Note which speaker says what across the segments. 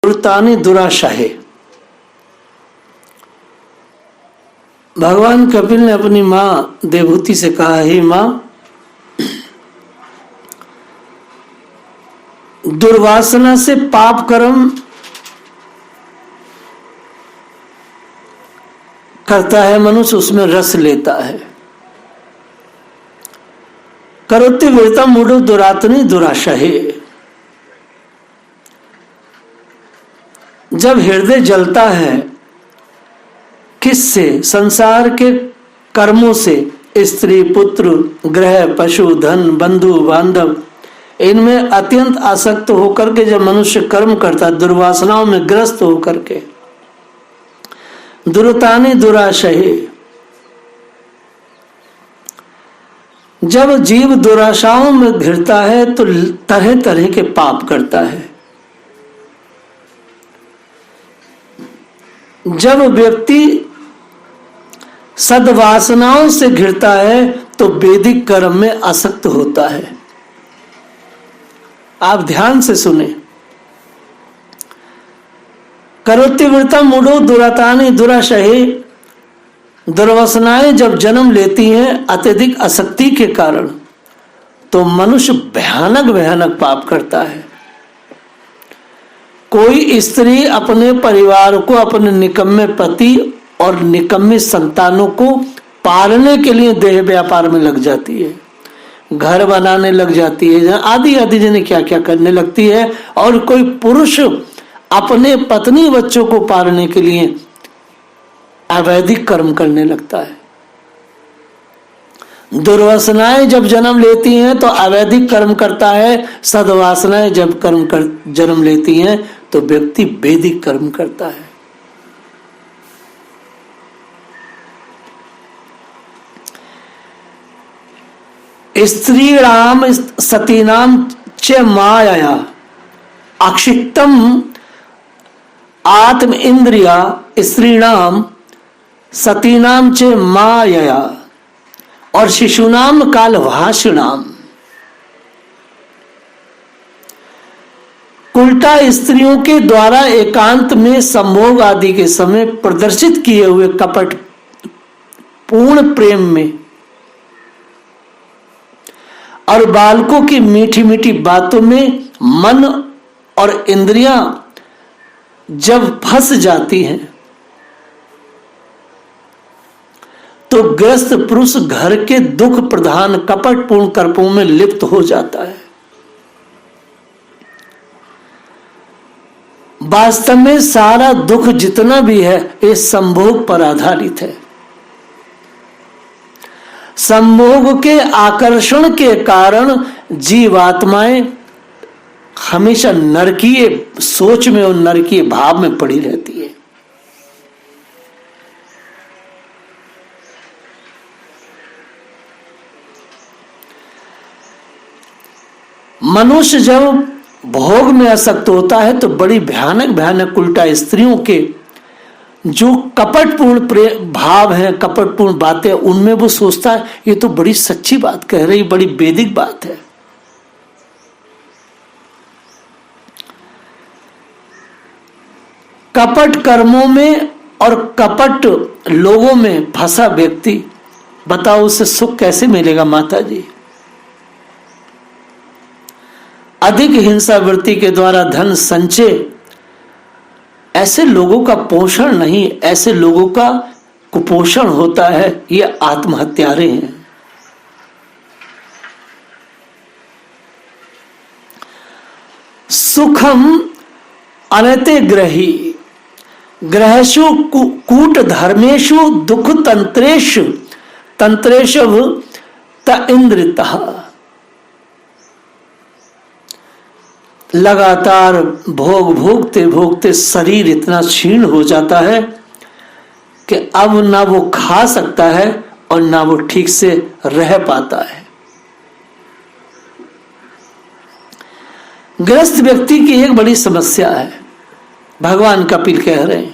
Speaker 1: दुर्तानि दुराशाहे। भगवान कपिल ने अपनी माँ देवहूति से कहा, हे माँ, दुर्वासना से पाप कर्म करता है मनुष्य, उसमें रस लेता है। करोति विरतम मूढ़ो दुरातनि दुराशाहे। जब हृदय जलता है किससे? संसार के कर्मों से, स्त्री पुत्र गृह पशु धन बंधु बांधव, इनमें अत्यंत आसक्त होकर के जब मनुष्य कर्म करता है, दुर्वासनाओं में ग्रस्त होकर के, दुर्तानि दुराशाहे, जब जीव दुराशाओं में घिरता है तो तरह तरह के पाप करता है। जब व्यक्ति सद्वासनाओं से घिरता है तो वैदिक कर्म में आसक्त होता है। आप ध्यान से सुने। करोति वृत्तम मूढ़ो दुरातानि दुराशाहे। दुर्वासनाएं जब जन्म लेती हैं अत्यधिक आसक्ति के कारण, तो मनुष्य भयानक भयानक पाप करता है। कोई स्त्री अपने परिवार को, अपने निकम्मे पति और निकम्मी संतानों को पालने के लिए देह व्यापार में लग जाती है, घर बनाने लग जाती है, आदि आदि जने क्या क्या करने लगती है। और कोई पुरुष अपने पत्नी बच्चों को पालने के लिए अवैधिक कर्म करने लगता है। दुर्वासनाएं जब जन्म लेती हैं तो अवैधिक कर्म करता है, सद्वासनाएं जब जन्म लेती हैं तो व्यक्ति वैदिक कर्म करता है। स्त्रीणाम सतीनाम च माया अक्षिप्तम आत्म इंद्रिया स्त्रीणाम सतीनाम च माया और शिशुनाम काल भाषणाम। उल्टा स्त्रियों के द्वारा एकांत में संभोग आदि के समय प्रदर्शित किए हुए कपट पूर्ण प्रेम में और बालकों की मीठी मीठी बातों में मन और इंद्रियां जब फंस जाती हैं तो ग्रस्त पुरुष घर के दुख प्रधान कपटपूर्ण कर्मों में लिप्त हो जाता है। वास्तव में सारा दुख जितना भी है ये संभोग पर आधारित है। संभोग के आकर्षण के कारण जीवात्माएं हमेशा नरकीय सोच में और नरकीय भाव में पड़ी रहती है। मनुष्य जब भोग में आसक्त होता है तो बड़ी भयानक भयानक उल्टा स्त्रियों के जो कपटपूर्ण भाव हैं, कपटपूर्ण बातें, उनमें वो सोचता है ये तो बड़ी सच्ची बात कह रही, बड़ी वैदिक बात है। कपट कर्मों में और कपट लोगों में फंसा व्यक्ति, बताओ उसे सुख कैसे मिलेगा माता जी? अधिक हिंसा वृत्ति के द्वारा धन संचय ऐसे लोगों का पोषण नहीं, ऐसे लोगों का कुपोषण होता है। ये आत्महत्यारे हैं। सुखम अनते ग्रही ग्रहेषु कूट धर्मेषु दुख तंत्रेषु तंत्रेषु त इंद्रितः। लगातार भोग भोगते भोगते शरीर इतना क्षीण हो जाता है कि अब ना वो खा सकता है और ना वो ठीक से रह पाता है। ग्रस्त व्यक्ति की एक बड़ी समस्या है, भगवान कपिल कह रहे हैं,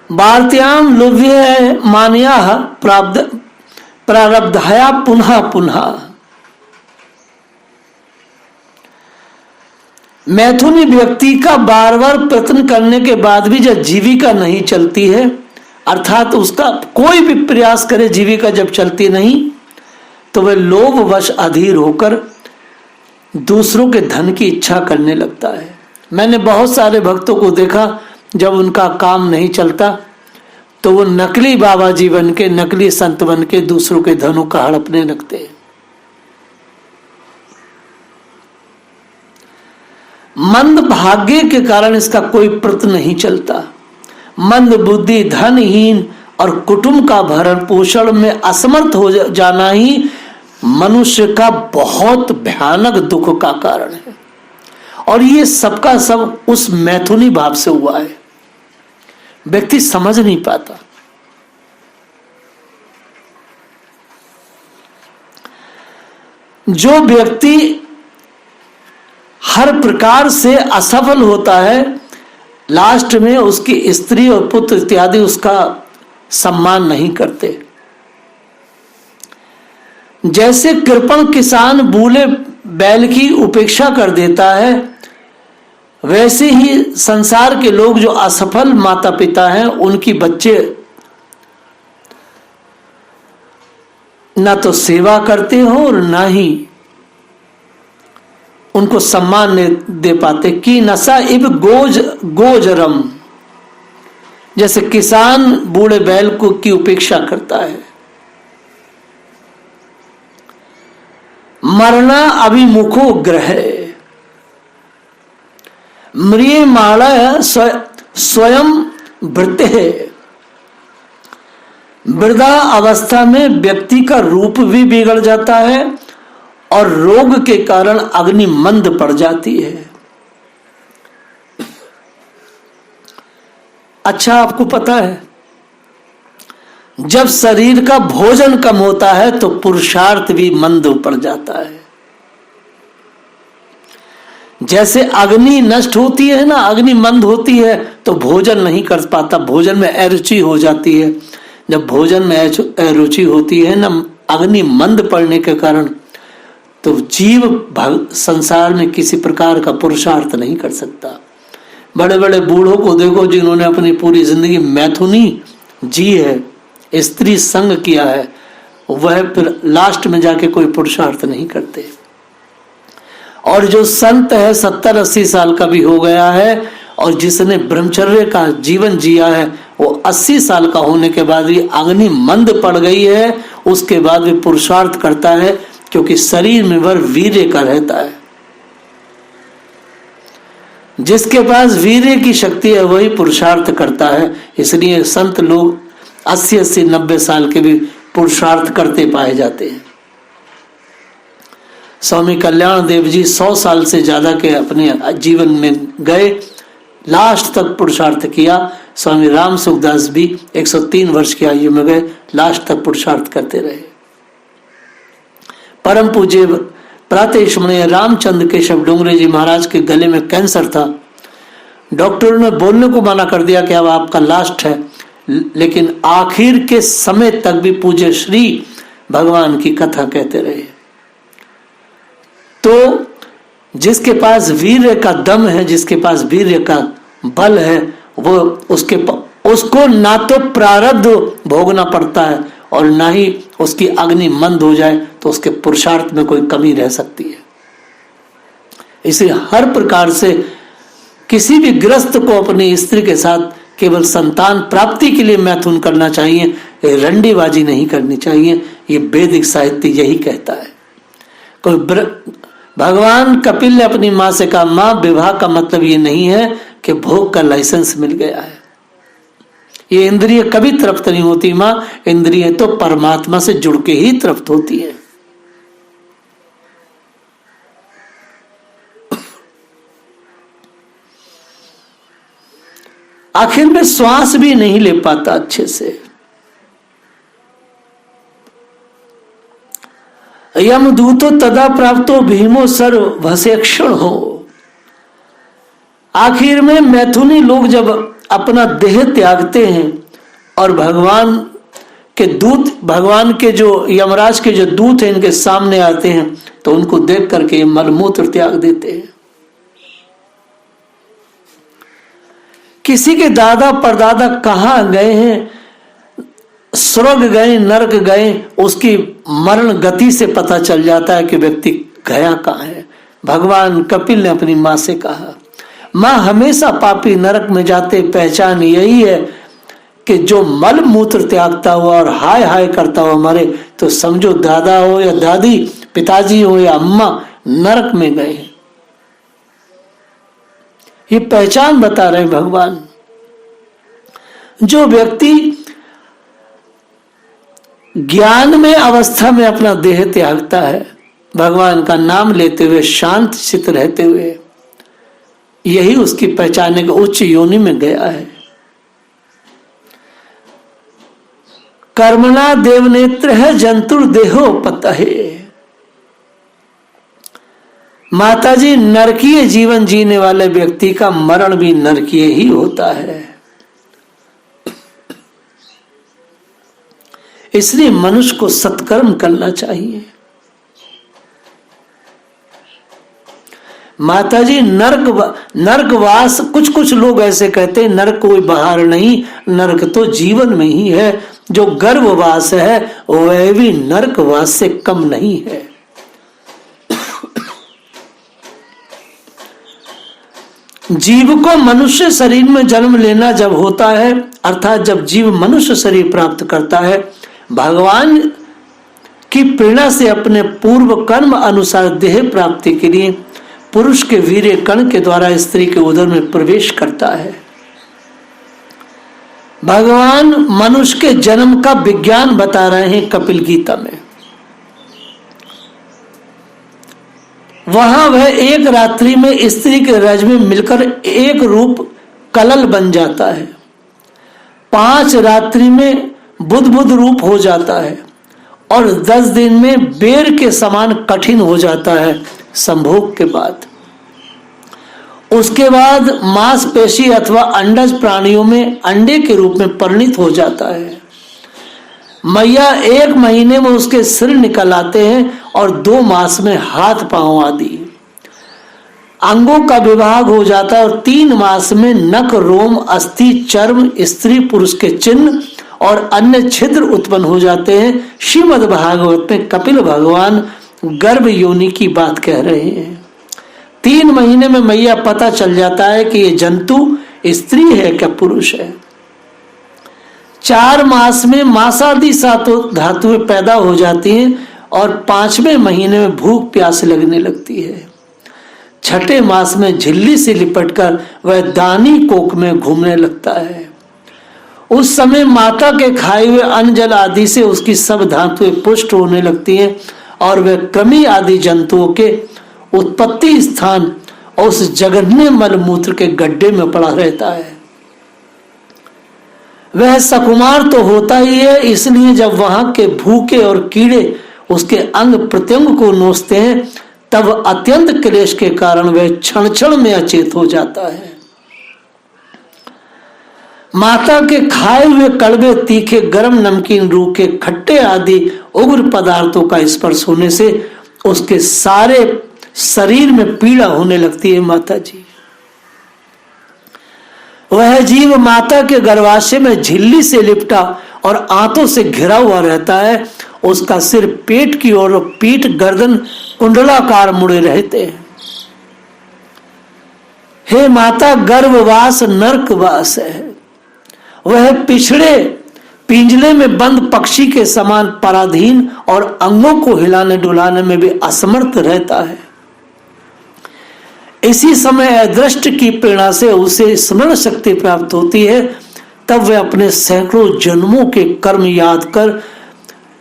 Speaker 1: वार्त्याम लुभ्य मान्या प्रारब्धाया पुनः पुनः। मैथुनी व्यक्ति का बार बार प्रयत्न करने के बाद भी जब जीविका नहीं चलती है, अर्थात उसका कोई भी प्रयास करे जीविका जब चलती नहीं, तो वह लोभवश अधीर होकर दूसरों के धन की इच्छा करने लगता है। मैंने बहुत सारे भक्तों को देखा, जब उनका काम नहीं चलता तो वो नकली बाबा जी बन के, नकली संत बन के दूसरों के धनों का हड़पने लगते हैं। मंद भाग्य के कारण इसका कोई प्रत नहीं चलता। मंद बुद्धि, धनहीन और कुटुंब का भरण पोषण में असमर्थ हो जाना ही मनुष्य का बहुत भयानक दुख का कारण है। और ये सबका सब उस मैथुनी भाव से हुआ है, व्यक्ति समझ नहीं पाता। जो व्यक्ति हर प्रकार से असफल होता है, लास्ट में उसकी स्त्री और पुत्र इत्यादि उसका सम्मान नहीं करते। जैसे कृपण किसान बूले बैल की उपेक्षा कर देता है, वैसे ही संसार के लोग जो असफल माता पिता हैं, उनकी बच्चे ना तो सेवा करते हो और ना ही उनको सम्मान दे पाते। कि नशा इब गोजरम, जैसे किसान बूढ़े बैल को की उपेक्षा करता है। मरना अभिमुखो ग्रह, म्रियमाण स्वयं वृत्त है। वृद्धा अवस्था में व्यक्ति का रूप भी बिगड़ जाता है और रोग के कारण अग्नि मंद पड़ जाती है। अच्छा, आपको पता है, जब शरीर का भोजन कम होता है तो पुरुषार्थ भी मंद पड़ जाता है। जैसे अग्नि नष्ट होती है ना, अग्नि मंद होती है तो भोजन नहीं कर पाता, भोजन में अरुचि हो जाती है। जब भोजन में अरुचि होती है ना, अग्नि मंद पड़ने के कारण, तो जीव संसार में किसी प्रकार का पुरुषार्थ नहीं कर सकता। बड़े बड़े बूढ़ों को देखो जिन्होंने अपनी पूरी जिंदगी मैथुनी जी है, स्त्री संग किया है, वह फिर लास्ट में जाके कोई पुरुषार्थ नहीं करते। और जो संत है 70-80 साल का भी हो गया है और जिसने ब्रह्मचर्य का जीवन जिया है, वो 80 साल का होने के बाद भी अग्नि मंद पड़ गई है, उसके बाद भी पुरुषार्थ करता है, क्योंकि शरीर में वह वीर्य का रहता है। जिसके पास वीर्य की शक्ति है वही पुरुषार्थ करता है। इसलिए संत लोग 80-90 साल के भी पुरुषार्थ करते पाए जाते हैं। स्वामी कल्याण देव जी 100 साल से ज्यादा के अपने जीवन में गए, लास्ट तक पुरुषार्थ किया। स्वामी राम सुखदास भी 103 वर्ष की आयु में गए, लास्ट तक पुरुषार्थ करते रहे। परम पूज्य प्रातः रामचंद्र केशव डोंगरे जी महाराज के गले में कैंसर था। डॉक्टरों ने बोलने को मना कर दिया कि अब आपका लास्ट है, लेकिन आखिर के समय तक भी पूज्य श्री भगवान की कथा कहते रहे। तो जिसके पास वीर्य का दम है, जिसके पास वीर्य का बल है, वो उसको ना तो प्रारब्ध भोगना पड़ता है और ना ही उसकी अग्नि मंद हो जाए तो उसके पुरुषार्थ में कोई कमी रह सकती है। इसलिए हर प्रकार से किसी भी ग्रस्त को अपनी स्त्री के साथ केवल संतान प्राप्ति के लिए मैथुन करना चाहिए, रंडीबाजी नहीं करनी चाहिए। ये वैदिक साहित्य यही कहता है। कोई भगवान कपिल ने अपनी माँ से कहा, माँ विवाह का मतलब ये नहीं है कि भोग का लाइसेंस मिल गया है। ये इंद्रिय कभी तृप्त नहीं होती माँ, इंद्रिय तो परमात्मा से जुड़ के ही तृप्त होती है। आखिर में श्वास भी नहीं ले पाता अच्छे से। यमदूतो तदा प्राप्तो भीमो सर्व भसेक्षण हो। आखिर में मैथुनी लोग जब अपना देह त्यागते हैं और भगवान के दूत, भगवान के जो यमराज के जो दूत हैं इनके सामने आते हैं, तो उनको देख करके मलमूत्र त्याग देते हैं। किसी के दादा परदादा कहाँ गए हैं, स्वर्ग गए नरक गए, उसकी मरण गति से पता चल जाता है कि व्यक्ति गया कहाँ है। भगवान कपिल ने अपनी माँ से कहा, माँ हमेशा पापी नरक में जाते, पहचान यही है कि जो मल मूत्र त्यागता हुआ और हाय हाय करता हुआ मरे, तो समझो दादा हो या दादी, पिताजी हो या अम्मा, नरक में गए। ये पहचान बता रहे भगवान। जो व्यक्ति ज्ञान में अवस्था में अपना देह त्यागता है, भगवान का नाम लेते हुए शांत चित्त रहते हुए, यही उसकी पहचाने के उच्च योनि में गया है। कर्मणा देवनेत्र है जंतुर देहो पतहे। माताजी, नरकीय जीवन जीने वाले व्यक्ति का मरण भी नरकीय ही होता है। इसलिए मनुष्य को सत्कर्म करना चाहिए। माताजी, नरकवास, कुछ लोग ऐसे कहते हैं नरक कोई बाहर नहीं, नरक तो जीवन में ही है। जो गर्भवास है वह भी नरकवास से कम नहीं है। जीव को मनुष्य शरीर में जन्म लेना जब होता है, अर्थात जब जीव मनुष्य शरीर प्राप्त करता है, भगवान की प्रेरणा से अपने पूर्व कर्म अनुसार देह प्राप्ति के लिए पुरुष के वीर्य कण के द्वारा स्त्री के उदर में प्रवेश करता है। भगवान मनुष्य के जन्म का विज्ञान बता रहे हैं कपिल गीता में। वहां वह एक रात्रि में स्त्री के रज में मिलकर एक रूप कलल बन जाता है, 5 रात्रि में बुद्ध रूप हो जाता है और 10 दिन में बेर के समान कठिन हो जाता है संभोग के बाद। उसके बाद मांसपेशी अथवा अंडज प्राणियों में अंडे के रूप में परिणित हो जाता है। मैया 1 महीने में उसके सिर निकल आते हैं और 2 मास में हाथ पांव आदि अंगों का विभाग हो जाता है और 3 मास में नख, रोम, अस्थि, चर्म, स्त्री पुरुष के चिन्ह और अन्य छिद्र उत्पन्न हो जाते हैं। श्रीमद् भागवत में कपिल भगवान गर्भ योनि की बात कह रहे हैं। 3 महीने में मैया पता चल जाता है कि ये जंतु स्त्री है क्या पुरुष है। 4 मास में मांसादि धातुएं पैदा हो जाती हैं और 5वें महीने में भूख प्यास लगने लगती है। 6ठे मास में झिल्ली से लिपटकर वह दानी कोक में घूमने लगता है। उस समय माता के खाए हुए अन्न जल आदि से उसकी सब धातुएं पुष्ट होने लगती हैं और वह कृमि आदि जंतुओं के उत्पत्ति स्थान और उस जघन्य मलमूत्र के गड्ढे में पड़ा रहता है। वह सकुमार तो होता ही है, इसलिए जब वहां के भूखे और कीड़े उसके अंग प्रत्यंग को नोचते हैं, तब अत्यंत क्लेश के कारण वह क्षण क्षण में अचेत हो जाता है। माता के खाए हुए कड़वे, तीखे, गरम, नमकीन, रूखे, खट्टे आदि उग्र पदार्थों का स्पर्श होने से उसके सारे शरीर में पीड़ा होने लगती है। माता जी, वह जीव माता के गर्भाशय में झिल्ली से लिपटा और आंतों से घिरा हुआ रहता है। उसका सिर पेट की ओर, पीठ, गर्दन कुंडलाकार मुड़े रहते हैं। हे माता, गर्भवास नरकवास है। वह पिछड़े पिंजरे में बंद पक्षी के समान पराधीन और अंगों को हिलाने डुलाने में भी असमर्थ रहता है। इसी समय अदृष्ट की प्रेरणा से उसे स्मरण शक्ति प्राप्त होती है। तब वह अपने सैकड़ों जन्मों के कर्म याद कर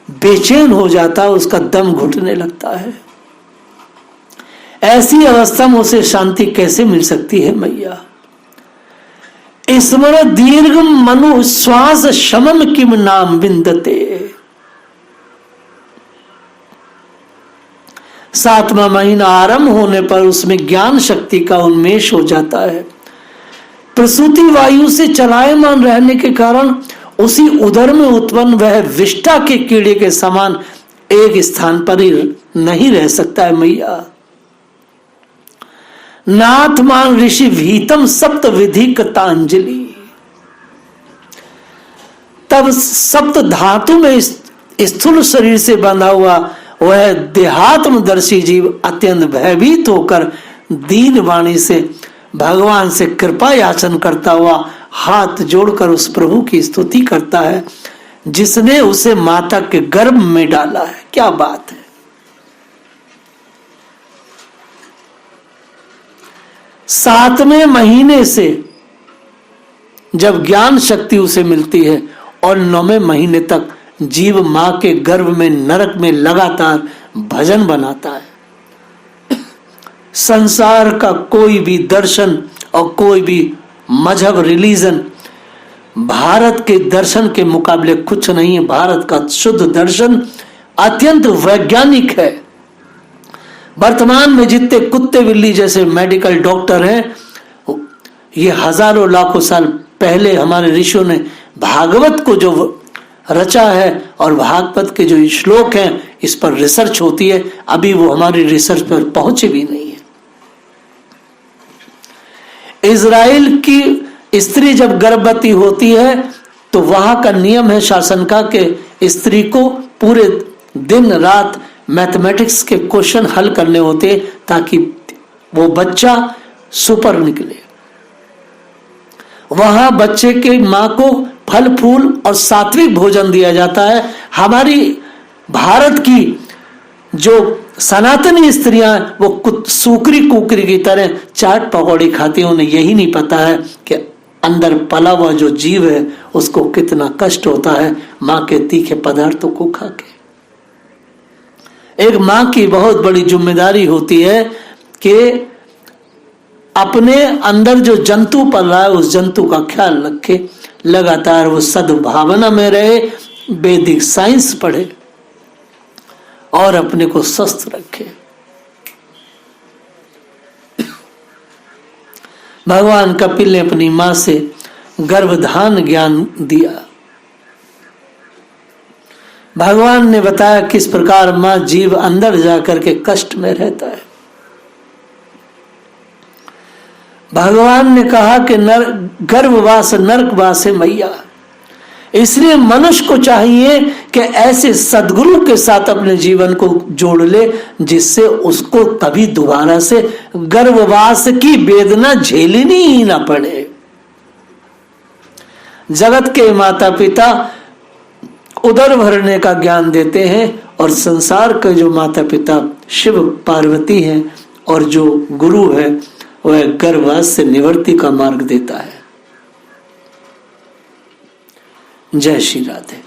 Speaker 1: बेचैन हो जाता है, उसका दम घुटने लगता है। ऐसी अवस्था में उसे शांति कैसे मिल सकती है मैया? स्मरण दीर्घ मनु श्वास शमन किम नाम विंदते। 7वां महीना आरंभ होने पर उसमें ज्ञान शक्ति का उन्मेष हो जाता है। प्रसूति वायु से चलायमान रहने के कारण उसी उदर में उत्पन्न वह विष्ठा के कीड़े के समान एक स्थान पर ही नहीं रह सकता है मैया। नाथमान ऋषि भीतम सप्त विधि कतांजलि। तब सप्त धातु में स्थूल शरीर से बंधा हुआ वह देहात्मदर्शी जीव अत्यंत भयभीत होकर दीन वाणी से भगवान से कृपा याचन करता हुआ हाथ जोड़कर उस प्रभु की स्तुति करता है जिसने उसे माता के गर्भ में डाला है। क्या बात है। सातवें महीने से जब ज्ञान शक्ति उसे मिलती है और 9वें महीने तक जीव मां के गर्भ में नरक में लगातार भजन बनाता है। संसार का कोई भी दर्शन और कोई भी मजहब रिलीजन भारत के दर्शन के मुकाबले कुछ नहीं है। भारत का शुद्ध दर्शन अत्यंत वैज्ञानिक है। वर्तमान में जितने कुत्ते बिल्ली जैसे मेडिकल डॉक्टर हैं, ये हजारों लाखों साल पहले हमारे ऋषियों ने भागवत को जो रचा है और भागवत के जो श्लोक हैं इस पर रिसर्च होती है। अभी वो हमारी रिसर्च पर पहुंचे भी नहीं है। इजराइल की स्त्री जब गर्भवती होती है तो वहां का नियम है शासन का कि स्त्री को पूरे दिन रात मैथमेटिक्स के क्वेश्चन हल करने होते ताकि वो बच्चा सुपर निकले। वहां बच्चे के मां को फल फूल और सात्विक भोजन दिया जाता है। हमारी भारत की जो सनातनी स्त्रियां वो सूकरी कुकरी की तरह चाट पकौड़ी खाती हैं। उन्हें यही नहीं पता है कि अंदर पला हुआ जो जीव है उसको कितना कष्ट होता है मां के तीखे पदार्थों को खा के। एक मां की बहुत बड़ी जिम्मेदारी होती है कि अपने अंदर जो जंतु पल रहा है उस जंतु का ख्याल रखे, लगातार वो सद्भावना में रहे, वैदिक साइंस पढ़े और अपने को स्वस्थ रखे। भगवान कपिल ने अपनी मां से गर्भधान ज्ञान दिया। भगवान ने बताया किस प्रकार मां जीव अंदर जाकर के कष्ट में रहता है। भगवान ने कहा कि गर्भवास नरकवास है मैया। इसलिए मनुष्य को चाहिए कि ऐसे सद्गुरु के साथ अपने जीवन को जोड़ ले जिससे उसको कभी दोबारा से गर्भवास की वेदना झेलनी ही ना पड़े। जगत के माता पिता उदर भरने का ज्ञान देते हैं और संसार के जो माता पिता शिव पार्वती हैं और जो गुरु है वह गर्भवास से निवृत्ति का मार्ग देता है। जय श्री राधे।